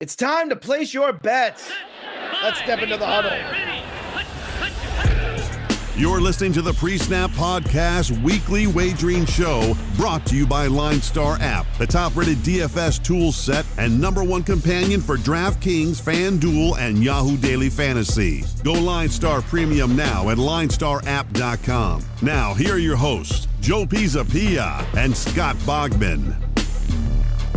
It's time to place your bets. Let's step into the huddle. You're listening to the PreSnap Podcast weekly wagering show brought to you by LineStar app, the top-rated DFS tool set and number one companion for DraftKings, FanDuel, and Yahoo Daily Fantasy. Go LineStar Premium now at linestarapp.com. Now, here are your hosts, Joe Pisapia and Scott Bogman.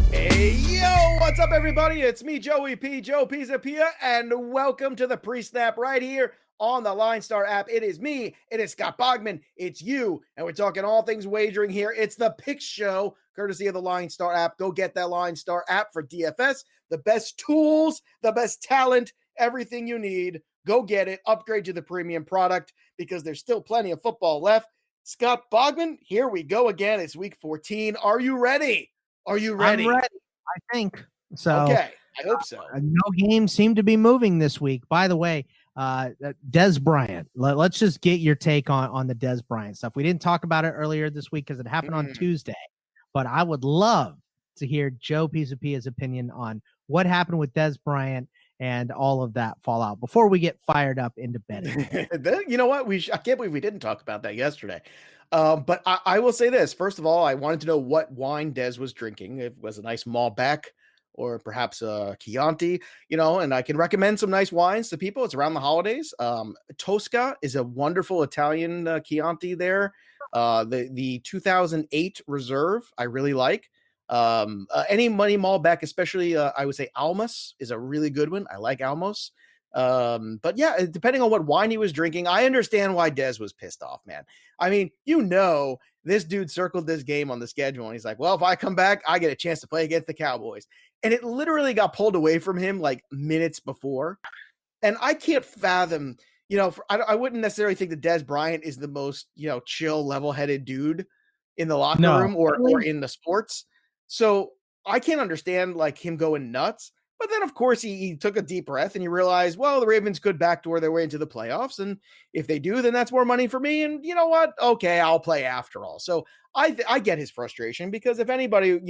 Hey, yo, what's up, everybody? It's me, Joey P, Joe Pisapia, and welcome to the PreSnap right here on the LineStar app. It is me, it is Scott Bogman, it's you, and we're talking all things wagering here. It's the Picks Show, courtesy of the LineStar app. Go get that LineStar app for DFS, the best tools, the best talent, everything you need. Go get it, upgrade to the premium product, because there's still plenty of football left. Scott Bogman, here we go again. It's week 14. Are you ready? Are you ready? I'm ready, I think. So okay, I hope so. No games seem to be moving this week. By the way, Dez Bryant. Let's just get your take on the Dez Bryant stuff. We didn't talk about it earlier this week because it happened on Tuesday, but I would love to hear Joe Pisapia's opinion on what happened with Dez Bryant and all of that fallout before we get fired up into betting. You know what? I can't believe we didn't talk about that yesterday. But I will say this. First of all, I wanted to know what wine Dez was drinking. It was a nice Malbec or perhaps a Chianti, and I can recommend some nice wines to people. It's around the holidays. Tosca is a wonderful Italian Chianti there. The 2008 Reserve, I really like. Any money Malbec, especially I would say Almas is a really good one. I like Almos. But yeah, depending on what wine he was drinking, I understand why Dez was pissed off, man. I mean, this dude circled this game on the schedule and he's like, well, if I come back, I get a chance to play against the Cowboys. And it literally got pulled away from him like minutes before. And I can't fathom, I wouldn't necessarily think that Dez Bryant is the most, chill, level-headed dude in the locker room or in the sports. So I can't understand like him going nuts. But then, of course, he took a deep breath and he realized, well, the Ravens could backdoor their way into the playoffs. And if they do, then that's more money for me. And you know what? Okay, I'll play after all. So I get his frustration because if anybody,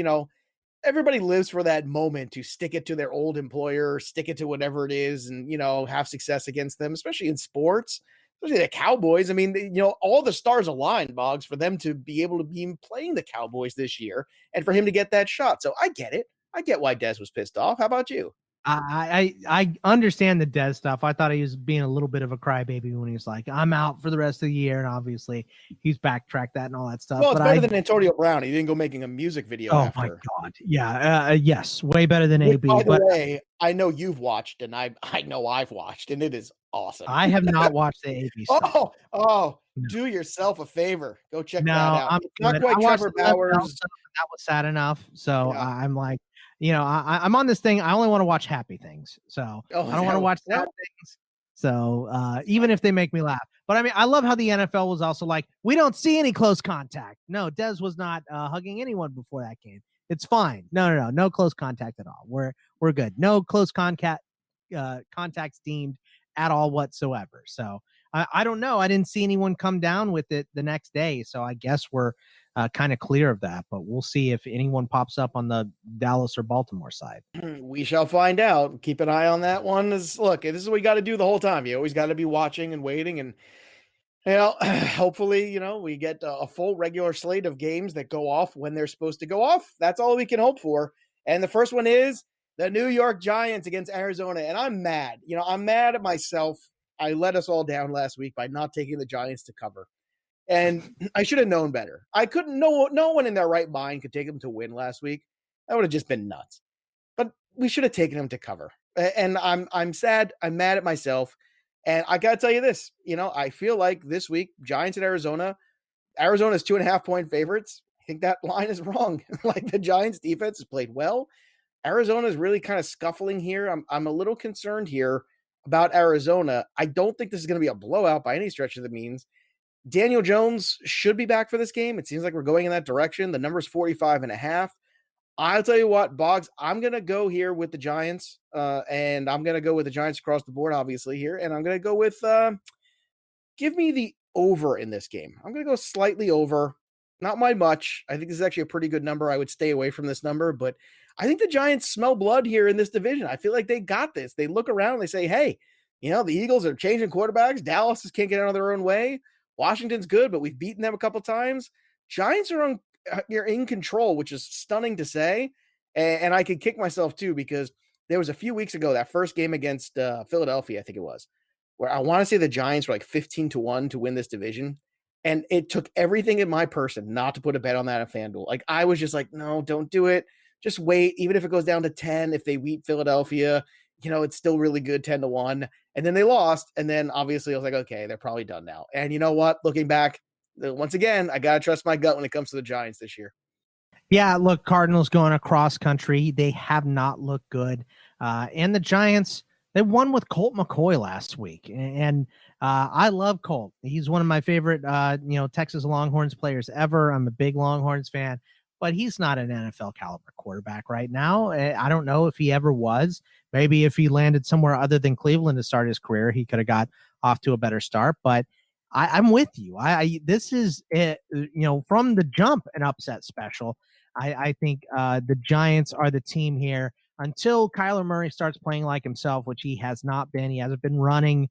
everybody lives for that moment to stick it to their old employer, stick it to whatever it is and, have success against them, especially in sports, especially the Cowboys. I mean, all the stars aligned, Boggs, for them to be able to be playing the Cowboys this year and for him to get that shot. So I get it. I get why Dez was pissed off. How about you? I understand the Dez stuff. I thought he was being a little bit of a crybaby when he was like, I'm out for the rest of the year. And obviously he's backtracked that and all that stuff. Well, it's better than Antonio Brown. He didn't go making a music video after. Oh, my God. Yeah. Yes. Way better than AB. By the way, I know you've watched and I know I've watched and it is awesome. I have not watched the AB stuff. No. Do yourself a favor. Go check that out. It's not quite Trevor Bauer's. That was sad enough. So yeah. I'm like, I'm on this thing. I only want to watch happy things. So I don't want to watch sad things. So even if they make me laugh. But I mean, I love how the NFL was also like, we don't see any close contact. No, Dez was not hugging anyone before that game. It's fine. No close contact at all. We're good. No close contacts deemed at all whatsoever. So I don't know. I didn't see anyone come down with it the next day. So I guess we're kind of clear of that, but we'll see if anyone pops up on the Dallas or Baltimore side. We shall find out. Keep an eye on that one. Look, this is what you got to do the whole time. You always got to be watching and waiting. And, hopefully, we get a full regular slate of games that go off when they're supposed to go off. That's all we can hope for. And the first one is the New York Giants against Arizona. And I'm mad. I'm mad at myself. I let us all down last week by not taking the Giants to cover. And I should have known better. I couldn't. No one in their right mind could take them to win last week. That would have just been nuts. But we should have taken them to cover. And I'm sad. I'm mad at myself. And I got to tell you this. I feel like this week, Giants at Arizona. Arizona's 2.5-point favorites. I think that line is wrong. Like the Giants defense has played well. Arizona is really kind of scuffling here. I'm a little concerned here about Arizona. I don't think this is going to be a blowout by any stretch of the means. Daniel Jones should be back for this game. It seems like we're going in that direction. The number's 45.5. I'll tell you what, Boggs, I'm going to go here with the Giants, and I'm going to go with the Giants across the board, obviously, here. And I'm going to go with give me the over in this game. I'm going to go slightly over. Not by much. I think this is actually a pretty good number. I would stay away from this number, but I think the Giants smell blood here in this division. I feel like they got this. They look around and they say, hey, the Eagles are changing quarterbacks. Dallas can't get out of their own way. Washington's good, but we've beaten them a couple times. Giants are in control, which is stunning to say. And I could kick myself too, because there was a few weeks ago, that first game against Philadelphia, I think it was, where I want to say the Giants were like 15-1 to win this division. And it took everything in my person not to put a bet on that at FanDuel. Like, I was just like, no, don't do it. Just wait. Even if it goes down to 10, if they beat Philadelphia, it's still really good, 10-1. And then they lost. And then obviously I was like, okay, they're probably done now. And you know what? Looking back, once again, I got to trust my gut when it comes to the Giants this year. Yeah, look, Cardinals going across country. They have not looked good. And the Giants, they won with Colt McCoy last week. And I love Colt. He's one of my favorite, Texas Longhorns players ever. I'm a big Longhorns fan, but he's not an NFL caliber quarterback right now. I don't know if he ever was. Maybe if he landed somewhere other than Cleveland to start his career, he could have got off to a better start. But I'm with you. This is, from the jump, an upset special. I think the Giants are the team here until Kyler Murray starts playing like himself, which he has not been. He hasn't been running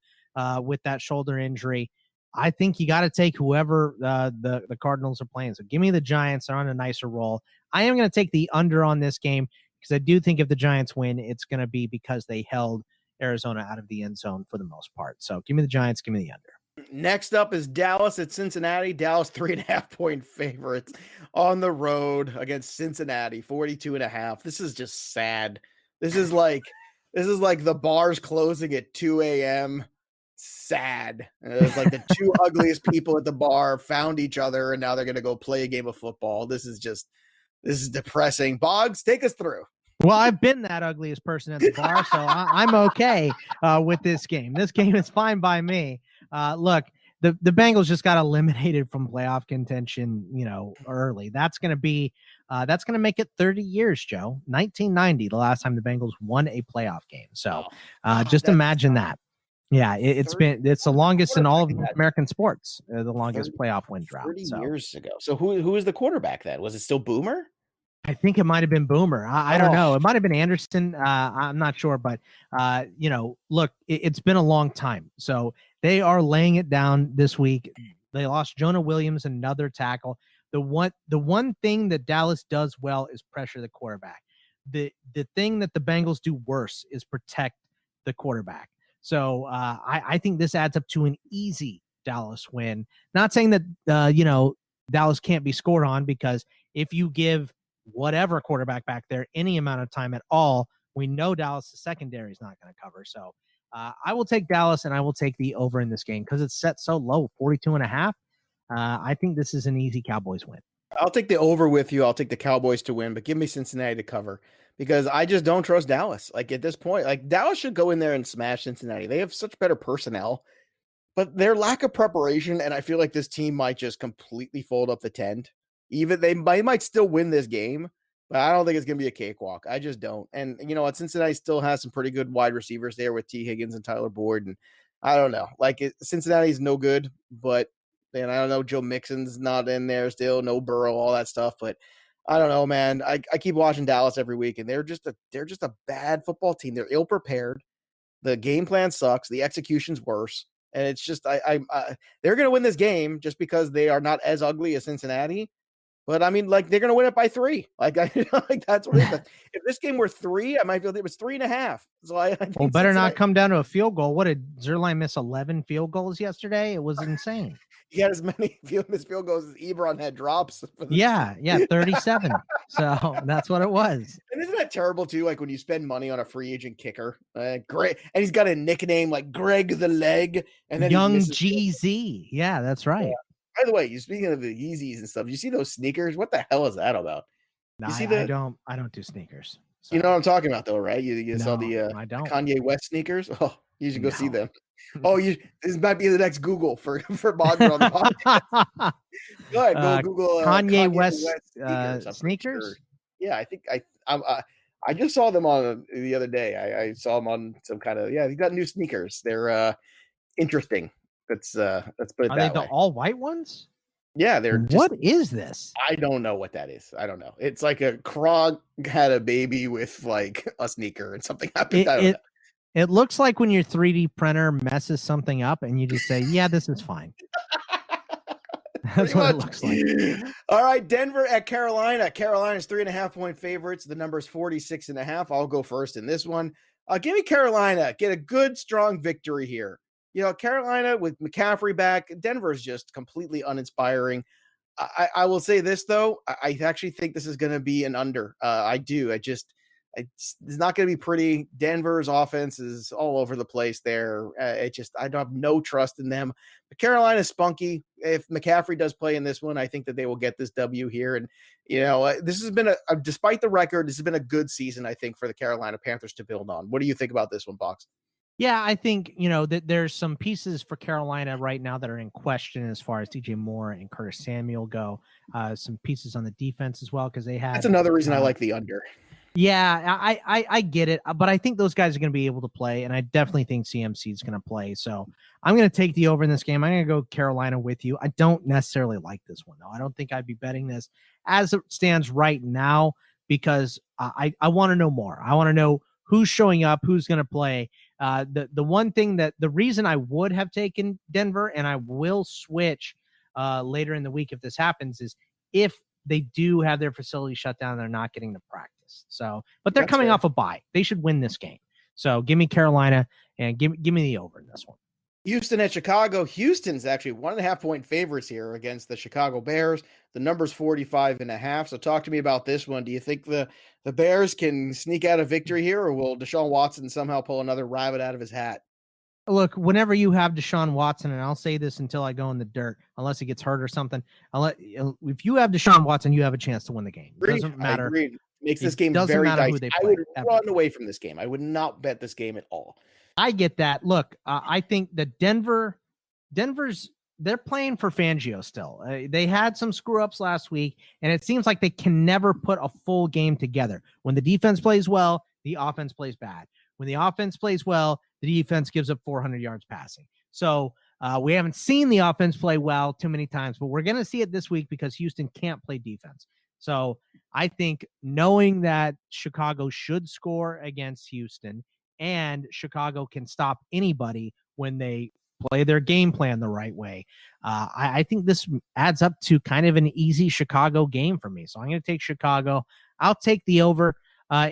with that shoulder injury. I think you got to take whoever the Cardinals are playing. So give me the Giants. They're on a nicer roll. I am going to take the under on this game because I do think if the Giants win, it's going to be because they held Arizona out of the end zone for the most part. So give me the Giants. Give me the under. Next up is Dallas at Cincinnati. Dallas 3.5-point favorites on the road against Cincinnati, 42.5. This is just sad. This is like the bars closing at 2 a.m. Sad. It's like the two ugliest people at the bar found each other and now they're going to go play a game of football. This is depressing. Boggs, take us through. Well, I've been that ugliest person at the bar, so I'm okay with this game. This game is fine by me. Look, the Bengals just got eliminated from playoff contention, early. That's going to make it 30 years, Joe. 1990, the last time the Bengals won a playoff game. So just imagine that. Yeah, it's the longest in all of American sports, the longest playoff win drought. 30 years ago. So who was the quarterback then? Was it still Boomer? I think it might have been Boomer. I don't know. It might have been Anderson. I'm not sure, but look, it's been a long time. So they are laying it down this week. They lost Jonah Williams, another tackle. The one thing that Dallas does well is pressure the quarterback. The thing that the Bengals do worse is protect the quarterback. So I think this adds up to an easy Dallas win. Not saying that Dallas can't be scored on, because if you give whatever quarterback back there any amount of time at all, we know Dallas' secondary is not going to cover. So I will take Dallas, and I will take the over in this game because it's set so low, 42.5. I think this is an easy Cowboys win. I'll take the over with you. I'll take the Cowboys to win, but give me Cincinnati to cover because I just don't trust Dallas. Like at this point, like Dallas should go in there and smash Cincinnati. They have such better personnel, but their lack of preparation, and I feel like this team might just completely fold up the tent. Even they might still win this game, but I don't think it's going to be a cakewalk. I just don't. And you know what? Cincinnati still has some pretty good wide receivers there with T. Higgins and Tyler Boyd. And I don't know. Cincinnati's no good, but then I don't know. Joe Mixon's not in there still. No Burrow, all that stuff. But I don't know, man. I keep watching Dallas every week, and they're just a bad football team. They're ill prepared. The game plan sucks. The execution's worse. And it's just they're going to win this game just because they are not as ugly as Cincinnati. But I mean, like they're going to win it by 3. Like that's what it is. If this game were 3, I might feel it was 3.5. So I think better not come down to a field goal. What did Zerline miss 11 field goals yesterday? It was insane. He had as many missed field goals as Ebron had drops. Yeah, 37. So that's what it was. And isn't that terrible too? Like when you spend money on a free agent kicker, great, and he's got a nickname like Greg the Leg, and then Young GZ. Yeah, that's right. Yeah. By the way, speaking of the Yeezys and stuff, you see those sneakers? What the hell is that about? You see I don't do sneakers. So. You know what I'm talking about, though, right? You saw the Kanye West sneakers. Oh, you should go see them. Oh, this might be the next Google for Bogner on the podcast. Go ahead, go Google Kanye West sneakers. Sure. Yeah, I think I just saw them on the other day. I saw them on some kind of He's got new sneakers. They're interesting. Let's put it that way. Are they the all white ones? Yeah, they're just. What is this? I don't know what that is. I don't know. It's like a frog had a baby with like a sneaker and something happened. I don't know. It looks like when your 3D printer messes something up and you just say, yeah, this is fine. That's what it looks like. All right, Denver at Carolina. Carolina's 3.5-point favorites. The number is 46.5. I'll go first in this one. Give me Carolina. Get a good, strong victory here. Carolina with McCaffrey back. Denver is just completely uninspiring. I will say this, though. I actually think this is going to be an under. I do. It's not going to be pretty. Denver's offense is all over the place there. I don't have no trust in them. But Carolina's spunky. If McCaffrey does play in this one, I think that they will get this W here. And, this has been despite the record, this has been a good season, I think, for the Carolina Panthers to build on. What do you think about this one, Box? Yeah, I think, that there's some pieces for Carolina right now that are in question as far as DJ Moore and Curtis Samuel go. Some pieces on the defense as well, because they had. That's another reason I like the under. Yeah, I get it, but I think those guys are going to be able to play, and I definitely think CMC is going to play. So I'm going to take the over in this game. I'm going to go Carolina with you. I don't necessarily like this one, though. I don't think I'd be betting this as it stands right now because I want to know more. I want to know who's showing up, who's going to play. The one thing that the reason I would have taken Denver, and I will switch later in the week if this happens, is if they do have their facility shut down, they're not getting to practice. So, but they're coming off a bye. They should win this game. So give me Carolina and give me the over in this one. Houston at Chicago. Houston's actually 1.5-point favorites here against the Chicago Bears. The number's 45.5. So talk to me about this one. Do you think the Bears can sneak out a victory here, or will Deshaun Watson somehow pull another rabbit out of his hat? Look, whenever you have Deshaun Watson, and I'll say this until I go in the dirt, unless he gets hurt or something, if you have Deshaun Watson, you have a chance to win the game. It doesn't matter. Makes this game very dicey. I would run away from this game. I would not bet this game at all. I get that. Look, I think that Denver's they're playing for Fangio still. They had some screw ups last week, and it seems like they can never put a full game together. When the defense plays well, the offense plays bad. When the offense plays well, the defense gives up 400 yards passing. So we haven't seen the offense play well too many times, but we're going to see it this week because Houston can't play defense. So I think knowing that Chicago should score against Houston and Chicago can stop anybody when they play their game plan the right way, I think this adds up to kind of an easy Chicago game for me. So I'm going to take Chicago. I'll take the over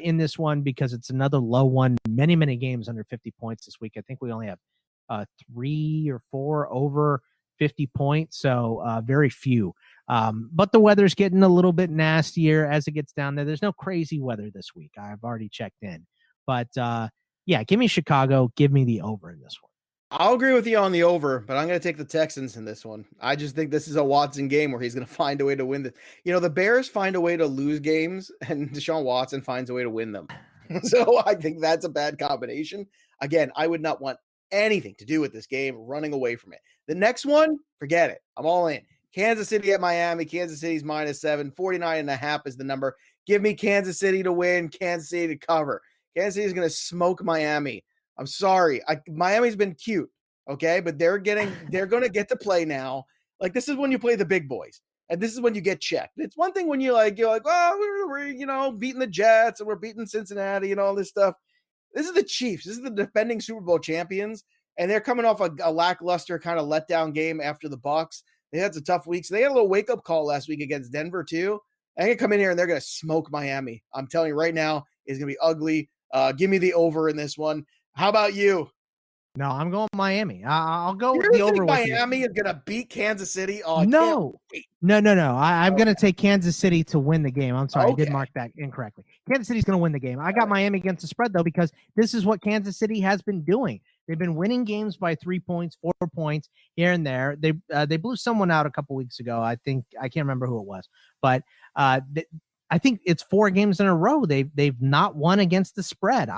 in this one because it's another low one. Many, many games under 50 points this week. I think we only have 3 or 4 over 50 points, so very few. But the weather's getting a little bit nastier as it gets down there. There's no crazy weather this week. I've already checked in. But, yeah, give me Chicago. Give me the over in this one. I'll agree with you on the over, but I'm going to take the Texans in this one. I just think this is a Watson game where he's going to find a way to win this. The Bears find a way to lose games, and Deshaun Watson finds a way to win them. So I think that's a bad combination. Again, I would not want anything to do with this game, running away from it. The next one, forget it. I'm all in. Kansas City at Miami. Kansas City's -7. 49.5 is the number. Give me Kansas City to win, Kansas City to cover. Kansas City is going to smoke Miami. I'm sorry. Miami's been cute, okay? But they're going to get to play now. Like, this is when you play the big boys. And this is when you get checked. It's one thing when you're like, oh, we're beating the Jets and we're beating Cincinnati and all this stuff. This is the Chiefs. This is the defending Super Bowl champions. And they're coming off a lackluster kind of letdown game after the Bucs. They had some tough weeks. They had a little wake-up call last week against Denver, too. They're going to come in here and they're going to smoke Miami. I'm telling you right now, it's going to be ugly. Give me the over in this one. How about you? No, I'm going Miami. I'll go with the over. Miami is going to beat Kansas City? Oh, no. I'm going to take Kansas City to win the game. I'm sorry. Okay. I did mark that incorrectly. Kansas City's going to win the game. I got Miami against the spread, though, because this is what Kansas City has been doing. They've been winning games by 3 points, 4 points here and there. They blew someone out a couple weeks ago. I can't remember who it was, but I think it's 4 games in a row. They've not won against the spread.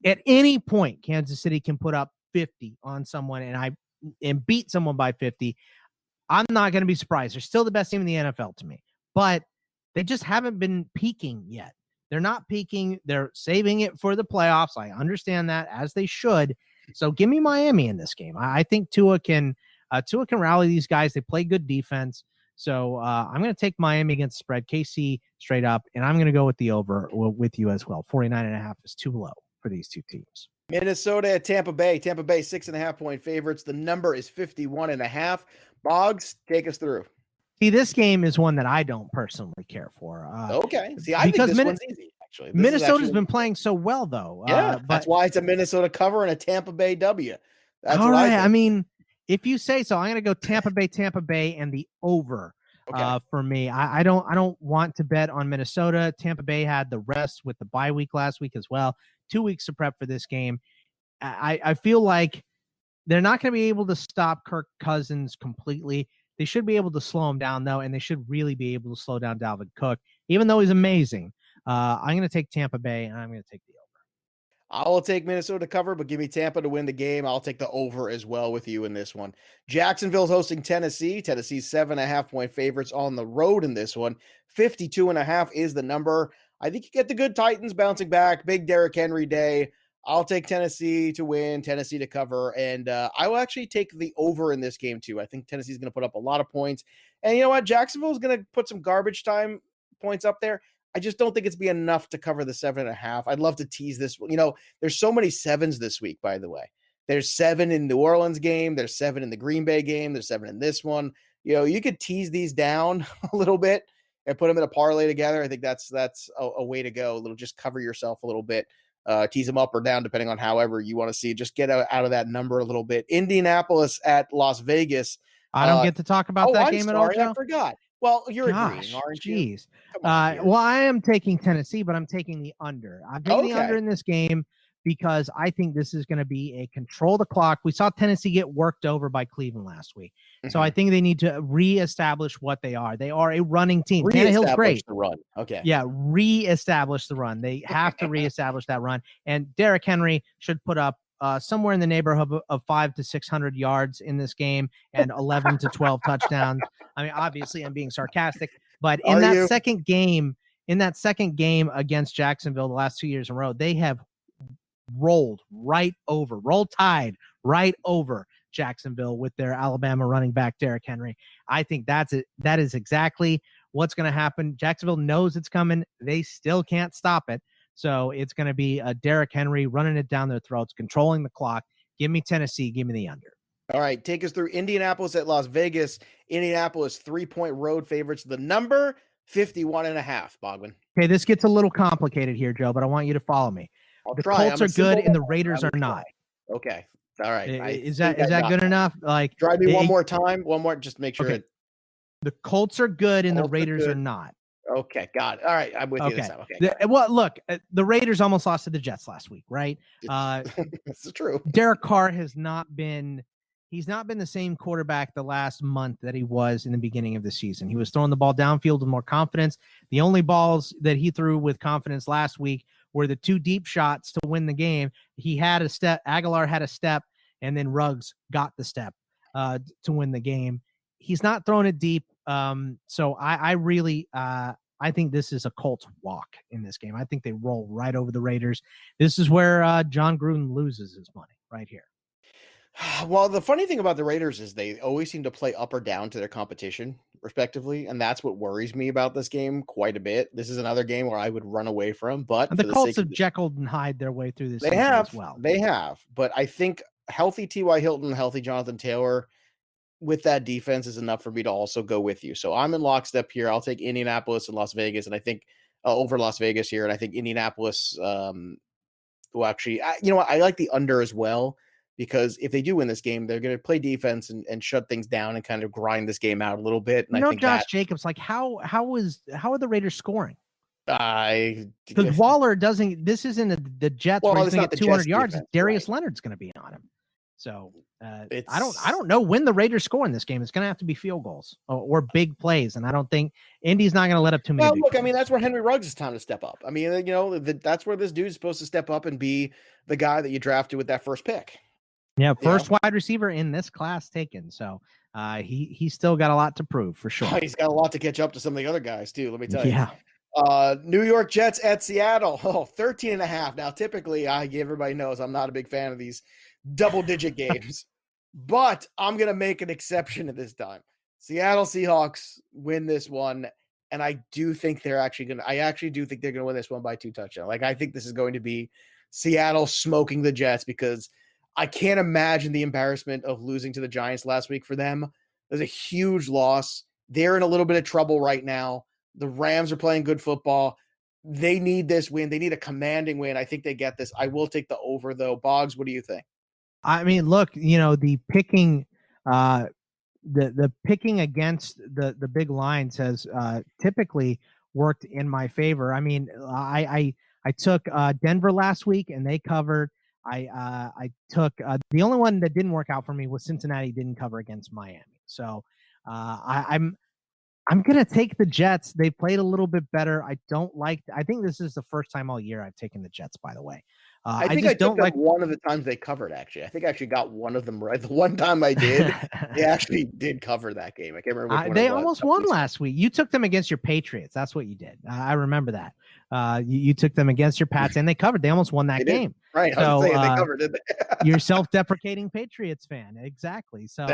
At any point, Kansas City can put up 50 on someone and beat someone by 50. I'm not going to be surprised. They're still the best team in the NFL to me, but they just haven't been peaking yet. They're not peaking. They're saving it for the playoffs. I understand that, as they should. So give me Miami in this game. I think Tua can Tua can rally these guys. They play good defense. So I'm going to take Miami against spread, KC straight up, and I'm going to go with the over with you as well. 49.5 is too low for these two teams. Minnesota at Tampa Bay. Tampa Bay 6.5-point favorites. The number is 51.5. Boggs, take us through. See, this game is one that I don't personally care for. Okay. See, I think this one's easy, actually. Minnesota's been playing so well, though. Yeah, that's why it's a Minnesota cover and a Tampa Bay W. That's all right. I mean, if you say so, I'm going to go Tampa Bay, and the over. For me, I don't want to bet on Minnesota. Tampa Bay had the rest with the bye week last week as well. 2 weeks to prep for this game. I feel like they're not going to be able to stop Kirk Cousins completely. They should be able to slow him down, though, and they should really be able to slow down Dalvin Cook, even though he's amazing. I'm going to take Tampa Bay, and I'm going to take the over. I will take Minnesota cover, but give me Tampa to win the game. I'll take the over as well with you in this one. Jacksonville's hosting Tennessee. Tennessee's 7.5-point favorites on the road in this one. 52.5 is the number. I think you get the good Titans bouncing back. Big Derrick Henry day. I'll take Tennessee to win, Tennessee to cover, and I will actually take the over in this game too. I think Tennessee's going to put up a lot of points. And you know what? Jacksonville's going to put some garbage time points up there. I just don't think it's be enough to cover the 7.5. I'd love to tease this. You know, there's so many sevens this week, by the way. There's 7 in New Orleans game. There's 7 in the Green Bay game. There's 7 in this one. You know, you could tease these down a little bit and put them in a parlay together. I think that's a way to go. A little, just cover yourself a little bit. Tease them up or down, depending on however you want to see it. Just get out of that number a little bit. Indianapolis at Las Vegas. I don't get to talk about that game at all, Joe? I forgot. Well, you're agreeing, aren't you? Well, I am taking Tennessee, but I'm taking the under. I'm taking the under in this game because I think this is going to be a control the clock. We saw Tennessee get worked over by Cleveland last week. Mm-hmm. So I think they need to reestablish what they are. They are a running team. Tannehill's great. The run. Okay. Yeah, reestablish the run. They have to reestablish that run. And Derrick Henry should put up somewhere in the neighborhood of 500 to 600 yards in this game and 11 to 12 touchdowns. I mean, obviously I'm being sarcastic, but in that second game against Jacksonville the last 2 years in a row, they have rolled tide right over Jacksonville with their Alabama running back, Derrick Henry. I think that is exactly what's going to happen. Jacksonville knows it's coming. They still can't stop it. So it's going to be a Derrick Henry running it down their throats, controlling the clock. Give me Tennessee. Give me the under. All right. Take us through Indianapolis at Las Vegas. Indianapolis 3-point road favorites. The number 51.5, Bogman. Okay. This gets a little complicated here, Joe, but I want you to follow me. The Colts are good and the Raiders are not. Okay. All right. Is that good enough? Like, try me one more time. One more, just make sure. Okay. The Colts are good and the Raiders are not. Okay, got it. All right, I'm with you this time. Okay. Well, look, the Raiders almost lost to the Jets last week, right? This is true. Derek Carr he's not been the same quarterback the last month that he was in the beginning of the season. He was throwing the ball downfield with more confidence. The only balls that he threw with confidence last week were the 2 deep shots to win the game. He had a step, Aguilar had a step, and then Ruggs got the step to win the game. He's not throwing it deep. So I really I think this is a Colts walk in this game. I think they roll right over the Raiders. This is where John Gruden loses his money right here. Well, the funny thing about the Raiders is they always seem to play up or down to their competition, respectively, and that's what worries me about this game quite a bit. This is another game where I would run away from, but the Colts have Jekyll and Hyde their way through this. They have, as well. They have, but I think healthy T.Y. Hilton, healthy Jonathan Taylor with that defense is enough for me to also go with you. So I'm in lockstep here. I'll take Indianapolis and Las Vegas, and I think over Las Vegas here, and I think Indianapolis will actually. You know what? I like the under as well. Because if they do win this game, they're going to play defense and shut things down and kind of grind this game out a little bit. And I think Josh Jacobs, like how are the Raiders scoring? Because Waller doesn't. This isn't the Jets where he's going to get 200 yards. Defense, Darius Leonard's going to be on him. So I don't know when the Raiders score in this game. It's going to have to be field goals or big plays, and I don't think Indy's not going to let up too many. Well, look, I mean that's where Henry Ruggs is time to step up. I mean, you know, that's where this dude's supposed to step up and be the guy that you drafted with that first pick. Yeah, first wide receiver in this class taken. So he's still got a lot to prove for sure. He's got a lot to catch up to some of the other guys too. Let me tell you. Yeah. New York Jets at Seattle. 13.5. Now, typically, everybody knows I'm not a big fan of these double-digit games. But I'm going to make an exception at this time. Seattle Seahawks win this one. And I do think they're actually going to, I actually do think they're going to win this one by 2 touchdowns. Like, I think this is going to be Seattle smoking the Jets because I can't imagine the embarrassment of losing to the Giants last week for them. There's a huge loss. They're in a little bit of trouble right now. The Rams are playing good football. They need this win. They need a commanding win. I think they get this. I will take the over, though. Boggs, what do you think? I mean, look, the picking, the picking against the big lines has typically worked in my favor. I mean, I took Denver last week and they covered. I took the only one that didn't work out for me was Cincinnati didn't cover against Miami. So I'm going to take the Jets. They played a little bit better. I think this is the first time all year I've taken the Jets, by the way. I think I don't like one of the times they covered, actually. I think I actually got one of them right. The one time I did, they actually did cover that game. I can't remember which one they almost won last week. You took them against your Patriots. That's what you did. I remember that. You took them against your Pats, and they covered. They almost won that game. Right. So, they covered, didn't they? You're self-deprecating Patriots fan. Exactly. So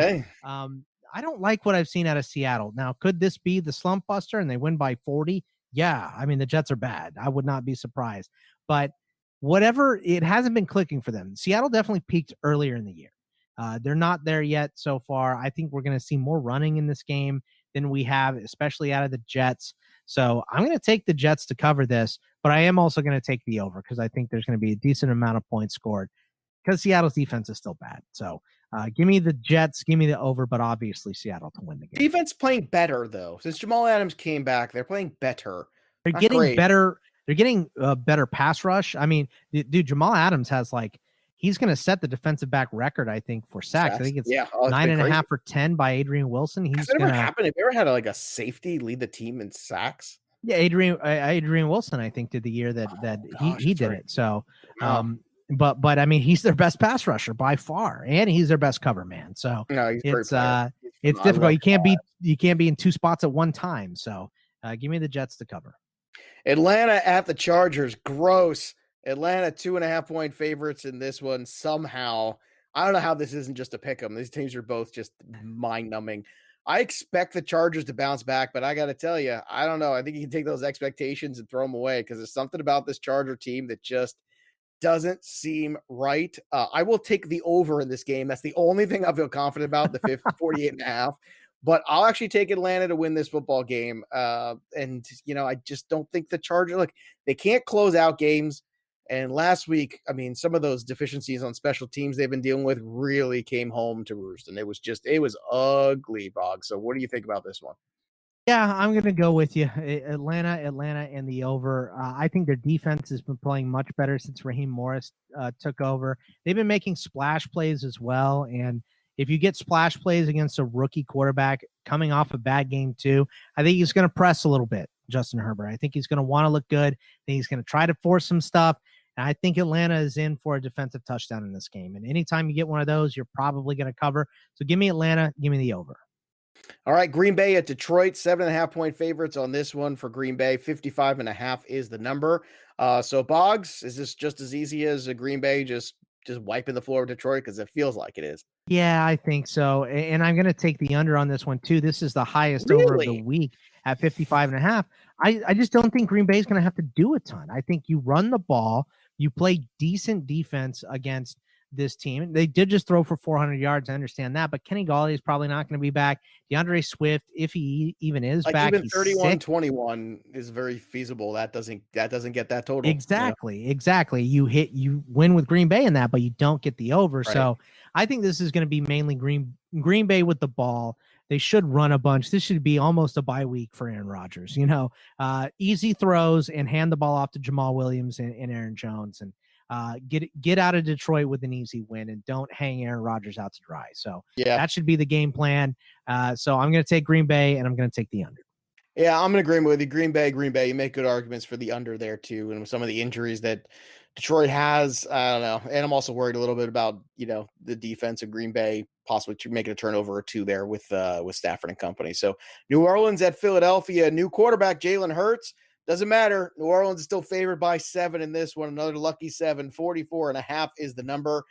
I don't like what I've seen out of Seattle. Now, could this be the slump buster and they win by 40? Yeah. I mean, the Jets are bad. I would not be surprised. But whatever, it hasn't been clicking for them. Seattle definitely peaked earlier in the year. They're not there yet so far. I think we're going to see more running in this game than we have, especially out of the Jets. So I'm going to take the Jets to cover this, but I am also going to take the over because I think there's going to be a decent amount of points scored because Seattle's defense is still bad. So give me the Jets, give me the over, but obviously Seattle to win the game. Defense playing better, though. Since Jamal Adams came back, they're playing better. They're getting better. They're getting a better pass rush. I mean, dude, Jamal Adams has he's going to set the defensive back record, I think, for sacks. I think it's 9.5 or 10 by Adrian Wilson. Has that ever happened? Have you ever had a safety lead the team in sacks? Yeah, Adrian Wilson, I think, did the year that he did it. So, but I mean, he's their best pass rusher by far, and he's their best cover man. So it's difficult. You can't be in two spots at one time. So give me the Jets to cover. Atlanta at the Chargers. Gross. Atlanta 2.5-point favorites in this one somehow. I don't know how this isn't just a pick 'em. These teams are both just mind numbing. I expect the Chargers to bounce back, but I got to tell you, I don't know. I think you can take those expectations and throw them away because there's something about this Charger team that just doesn't seem right. I will take the over in this game. That's the only thing I feel confident about, the 48.5. But I'll actually take Atlanta to win this football game. And I just don't think the Chargers, they can't close out games. And last week, I mean, some of those deficiencies on special teams they've been dealing with really came home to roost. And it was ugly, Bog. So what do you think about this one? Yeah, I'm going to go with you. Atlanta and the over. I think their defense has been playing much better since Raheem Morris took over. They've been making splash plays as well. And if you get splash plays against a rookie quarterback coming off a bad game too, I think he's going to press a little bit, Justin Herbert. I think he's going to want to look good. I think he's going to try to force some stuff. And I think Atlanta is in for a defensive touchdown in this game. And anytime you get one of those, you're probably going to cover. So give me Atlanta. Give me the over. All right, Green Bay at Detroit, 7.5-point favorites on this one for Green Bay. 55.5 is the number. So Boggs, is this just as easy as a Green Bay just wiping the floor of Detroit? Because it feels like it is. Yeah, I think so. And I'm going to take the under on this one too. This is the highest over of the week at 55.5. I just don't think Green Bay is going to have to do a ton. I think you run the ball, you play decent defense against this team. They did just throw for 400 yards. I understand that, but Kenny Galladay is probably not going to be back. DeAndre Swift, if he even is back, even 31-21 is very feasible. That doesn't get that total. Exactly. You win with Green Bay in that, but you don't get the over. Right. So I think this is going to be mainly Green Bay with the ball. They should run a bunch. This should be almost a bye week for Aaron Rodgers. Easy throws and hand the ball off to Jamal Williams and Aaron Jones and get out of Detroit with an easy win and don't hang Aaron Rodgers out to dry. So that should be the game plan. So I'm going to take Green Bay and I'm going to take the under. Yeah, I'm in agreement with you. Green Bay. You make good arguments for the under there too. And with some of the injuries that Detroit has, I don't know. And I'm also worried a little bit about, the defense of Green Bay possibly making a turnover or two there with Stafford and company. So New Orleans at Philadelphia, new quarterback, Jalen Hurts. Doesn't matter. New Orleans is still favored by 7 in this one. Another lucky 7. 44.5 is the number.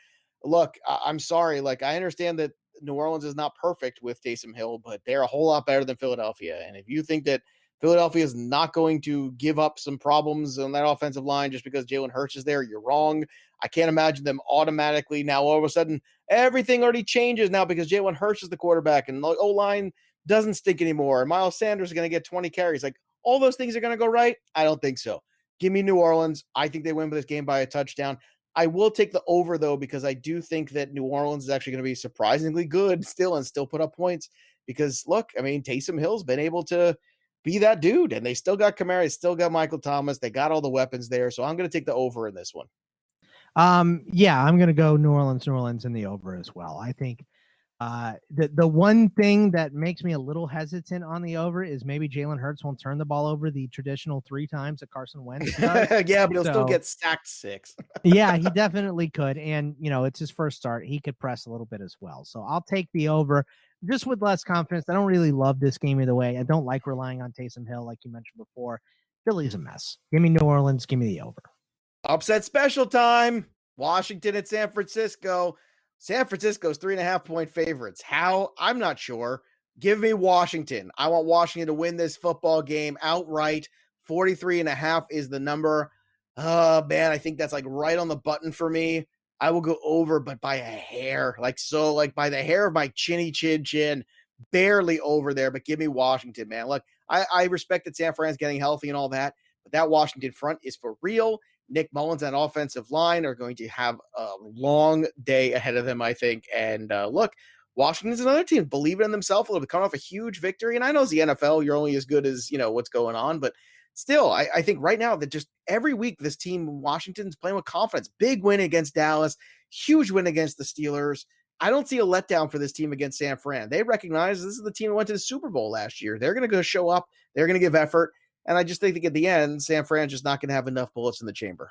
look, I'm sorry. Like, I understand that New Orleans is not perfect with Taysom Hill, but they're a whole lot better than Philadelphia. And if you think that Philadelphia is not going to give up some problems on that offensive line just because Jalen Hurts is there, you're wrong. I can't imagine them automatically now all of a sudden everything already changes now because Jalen Hurts is the quarterback and the O-line doesn't stink anymore. And Miles Sanders is going to get 20 carries. Like, all those things are going to go right? I don't think so. Give me New Orleans. I think they win this game by a touchdown. I will take the over, though, because I do think that New Orleans is actually going to be surprisingly good still and still put up points. Because, look, I mean, Taysom Hill's been able to be that dude, and they still got Kamara, they still got Michael Thomas. They got all the weapons there. So I'm going to take the over in this one. Yeah, I'm going to go New Orleans in the over as well. I think the one thing that makes me a little hesitant on the over is maybe Jalen Hurts won't turn the ball over the traditional 3 times that Carson Wentz does. Yeah, but he'll still get sacked 6. Yeah, he definitely could. And, it's his first start. He could press a little bit as well. So I'll take the over just with less confidence. I don't really love this game either way. I don't like relying on Taysom Hill, like you mentioned before. Philly's a mess. Give me New Orleans. Give me the over. Upset special time. Washington at San Francisco. San Francisco's 3.5-point favorites. How? I'm not sure. Give me Washington. I want Washington to win this football game outright. 43.5 is the number. Oh, man, I think that's like right on the button for me. I will go over, but by a hair. Like by the hair of my chinny chin. Barely over there, but give me Washington, man. Look, I respect that San Fran's getting healthy and all that, but that Washington front is for real. Nick Mullins and offensive line are going to have a long day ahead of them, I think. And look, Washington's another team believing in themselves a little bit, coming off a huge victory. And I know it's the NFL, you're only as good as, what's going on. But still, I think right now that just every week this team, Washington's playing with confidence. Big win against Dallas, huge win against the Steelers. I don't see a letdown for this team against San Fran. They recognize this is the team that went to the Super Bowl last year. They're going to go show up. They're going to give effort. And I just think that at the end, San Fran's just not going to have enough bullets in the chamber.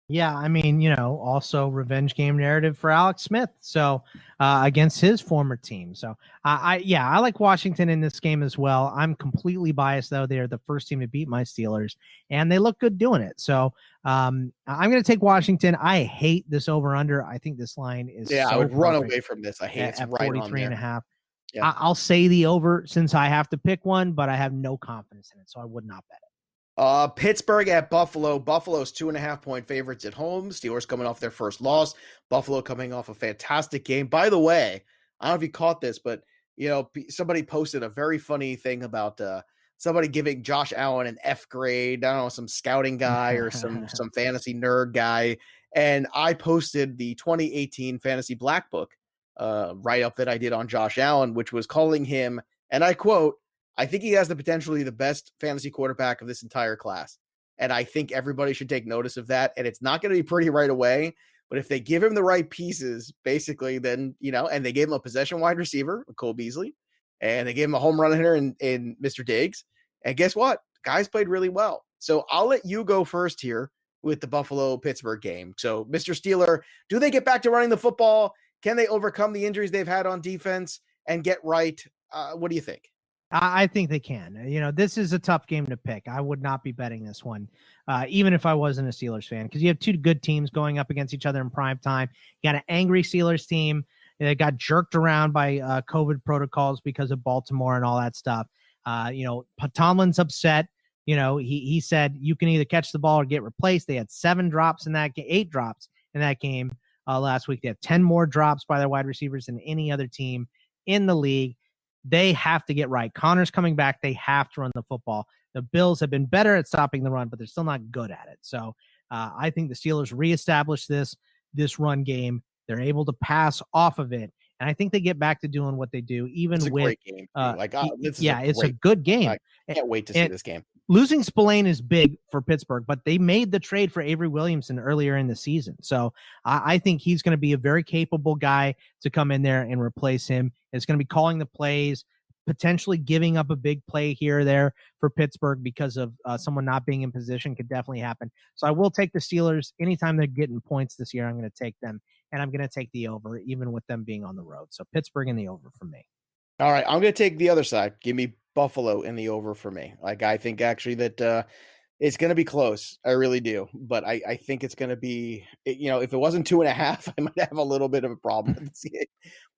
Yeah, I mean, also revenge game narrative for Alex Smith. So against his former team. So I like Washington in this game as well. I'm completely biased, though. They're the first team to beat my Steelers, and they look good doing it. So I'm going to take Washington. I hate this over-under. I think this line is I would run away from this. I hate it. It's at right 43.5. Yeah. I'll say the over since I have to pick one, but I have no confidence in it, so I would not bet it. Pittsburgh at Buffalo. Buffalo's 2.5-point favorites at home. Steelers coming off their first loss. Buffalo coming off a fantastic game. By the way, I don't know if you caught this, but somebody posted a very funny thing about somebody giving Josh Allen an F grade. I don't know, some scouting guy or some fantasy nerd guy. And I posted the 2018 Fantasy Black Book write-up that I did on Josh Allen, which was calling him, and I quote, I think he has the potentially the best fantasy quarterback of this entire class. And I think everybody should take notice of that. And it's not going to be pretty right away, but if they give him the right pieces, basically, then, and they gave him a possession wide receiver, Cole Beasley, and they gave him a home run hitter in Mr. Diggs. And guess what? Guys played really well. So I'll let you go first here with the Buffalo-Pittsburgh game. So, Mr. Steeler, do they get back to running the football? Can they overcome the injuries they've had on defense and get right? What do you think? I think they can. This is a tough game to pick. I would not be betting this one, even if I wasn't a Steelers fan, because you have two good teams going up against each other in prime time. You got an angry Steelers team that got jerked around by COVID protocols because of Baltimore and all that stuff. Tomlin's upset. He said you can either catch the ball or get replaced. They had 8 drops in that game last week. They have 10 more drops by their wide receivers than any other team in the league. They have to get right. Connor's coming back. They have to run the football. The Bills have been better at stopping the run, but they're still not good at it. So I think the Steelers reestablish this run game. They're able to pass off of it. And I think they get back to doing what they do, even with great game. it's a good game. I can't wait to see this game. Losing Spillane is big for Pittsburgh, but they made the trade for Avery Williamson earlier in the season. So I think he's going to be a very capable guy to come in there and replace him. It's going to be calling the plays, potentially giving up a big play here or there for Pittsburgh because of someone not being in position could definitely happen. So I will take the Steelers. Anytime they're getting points this year, I'm going to take them, and I'm going to take the over, even with them being on the road. So Pittsburgh in the over for me. All right, I'm going to take the other side. Give me Buffalo in the over for me. Like, I think actually that It's going to be close. I really do. But I think it's going to be, if it wasn't 2.5, I might have a little bit of a problem with this game.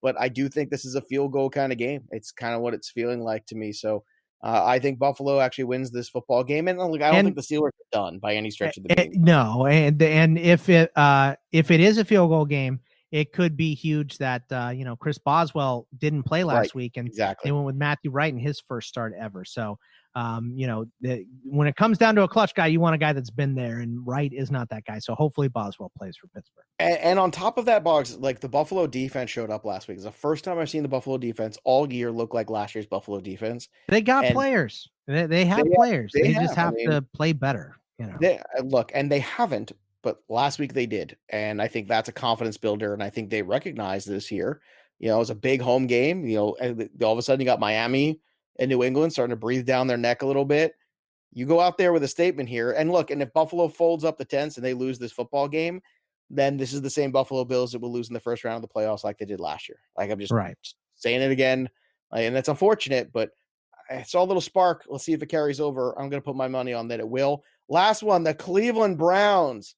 But I do think this is a field goal kind of game. It's kind of what it's feeling like to me. So I think Buffalo actually wins this football game. And look, I don't think the Steelers are done by any stretch of the game. No. And if it is a field goal game, it could be huge that, Chris Boswell didn't play last week, and they went with Matthew Wright in his first start ever. So, when it comes down to a clutch guy, you want a guy that's been there, and Wright is not that guy. So hopefully Boswell plays for Pittsburgh. And on top of that, Boggs, like the Buffalo defense showed up last week. It's the first time I've seen the Buffalo defense all year look like last year's Buffalo defense. They got players. They have players. They just have to play better. And they haven't. But last week they did, and I think that's a confidence builder, and I think they recognize this year. It was a big home game. And all of a sudden you got Miami and New England starting to breathe down their neck a little bit. You go out there with a statement here, and look, and if Buffalo folds up the tents and they lose this football game, then this is the same Buffalo Bills that will lose in the first round of the playoffs like they did last year. Like I'm just saying it again, and that's unfortunate, but I saw a little spark. Let's see if it carries over. I'm going to put my money on that it will. Last one, the Cleveland Browns.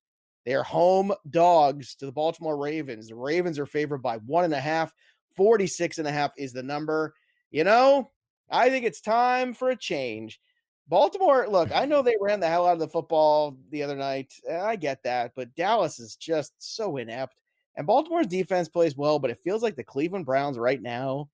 They're home dogs to the Baltimore Ravens. The Ravens are favored by 1.5. 46.5 is the number. I think it's time for a change. Baltimore, look, I know they ran the hell out of the football the other night. I get that, but Dallas is just so inept. And Baltimore's defense plays well, but it feels like the Cleveland Browns right now,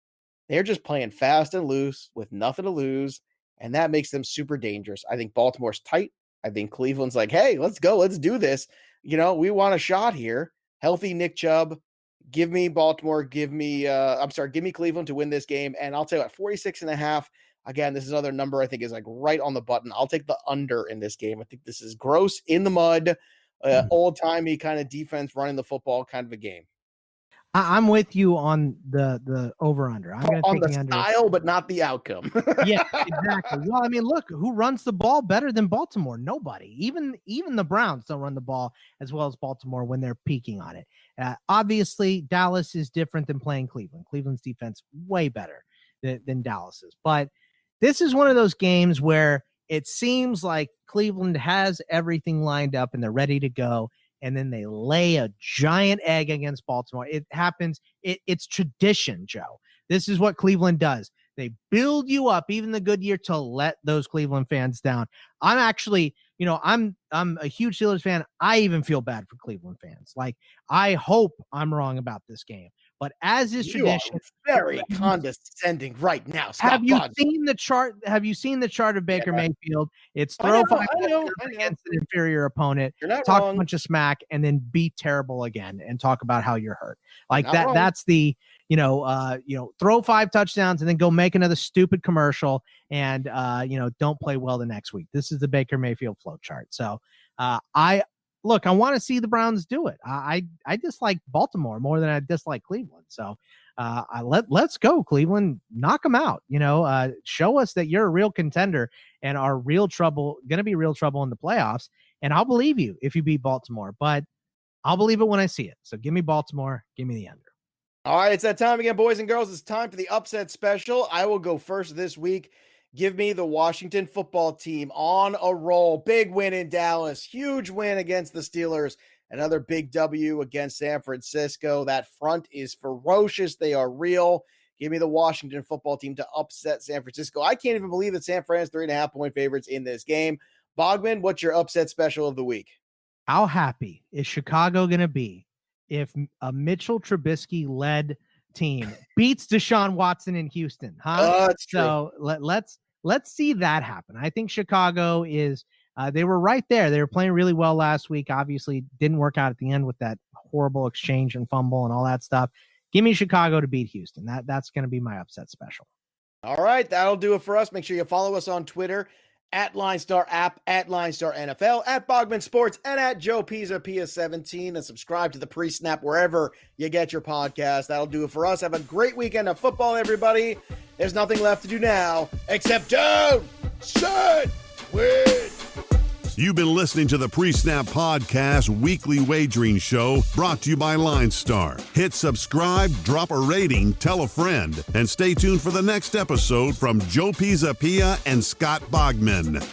they're just playing fast and loose with nothing to lose, and that makes them super dangerous. I think Baltimore's tight. I think Cleveland's like, hey, let's go. Let's do this. We want a shot here. Healthy Nick Chubb. Give me Baltimore. Give me Cleveland to win this game. And I'll tell you what, 46.5. Again, this is another number I think is like right on the button. I'll take the under in this game. I think this is gross in the mud, old-timey kind of defense running the football kind of a game. I'm with you on the over-under. I'm going to take the under. Style, but not the outcome. Yeah, exactly. Well, I mean, look, who runs the ball better than Baltimore? Nobody. Even the Browns don't run the ball as well as Baltimore when they're peaking on it. Obviously, Dallas is different than playing Cleveland. Cleveland's defense way better than Dallas's. But this is one of those games where it seems like Cleveland has everything lined up and they're ready to go. And then they lay a giant egg against Baltimore. It happens. It's tradition, Joe. This is what Cleveland does. They build you up, even the good year, to let those Cleveland fans down. I'm actually, I'm a huge Steelers fan. I even feel bad for Cleveland fans. Like, I hope I'm wrong about this game. But as is tradition, very condescending right now. Scott have you seen the chart? Have you seen the chart of Baker Mayfield? It's throw 5 against an inferior opponent, talk a bunch of smack, and then be terrible again and talk about how you're hurt. Like that. That's the throw 5 touchdowns and then go make another stupid commercial and don't play well the next week. This is the Baker Mayfield flow chart. So I want to see the Browns do it. I dislike Baltimore more than I dislike Cleveland. So let's go, Cleveland. Knock them out. Show us that you're a real contender and are going to be real trouble in the playoffs. And I'll believe you if you beat Baltimore, but I'll believe it when I see it. So give me Baltimore. Give me the under. All right, it's that time again, boys and girls. It's time for the upset special. I will go first this week. Give me the Washington football team on a roll. Big win in Dallas. Huge win against the Steelers. Another big W against San Francisco. That front is ferocious. They are real. Give me the Washington football team to upset San Francisco. I can't even believe that San Fran's 3.5-point favorites in this game. Bogman, what's your upset special of the week? How happy is Chicago going to be if a Mitchell Trubisky-led team beats Deshaun Watson in Houston? That's so let's see that happen. I think Chicago is they were right there. They were playing really well last week. Obviously didn't work out at the end with that horrible exchange and fumble and all that stuff. Give me Chicago to beat Houston. That's going to be my upset special. All right, that'll do it for us. Make sure you follow us on Twitter at LineStar App, at LineStar NFL, at Bogman Sports, and at Joe Pisa, Pia17, and subscribe to the Pre-Snap wherever you get your podcast. That'll do it for us. Have a great weekend of football, everybody. There's nothing left to do now except down, set, win. You've been listening to the Pre-Snap Podcast weekly wagering show brought to you by LineStar. Hit subscribe, drop a rating, tell a friend, and stay tuned for the next episode from Joe Pisa and Scott Bogman.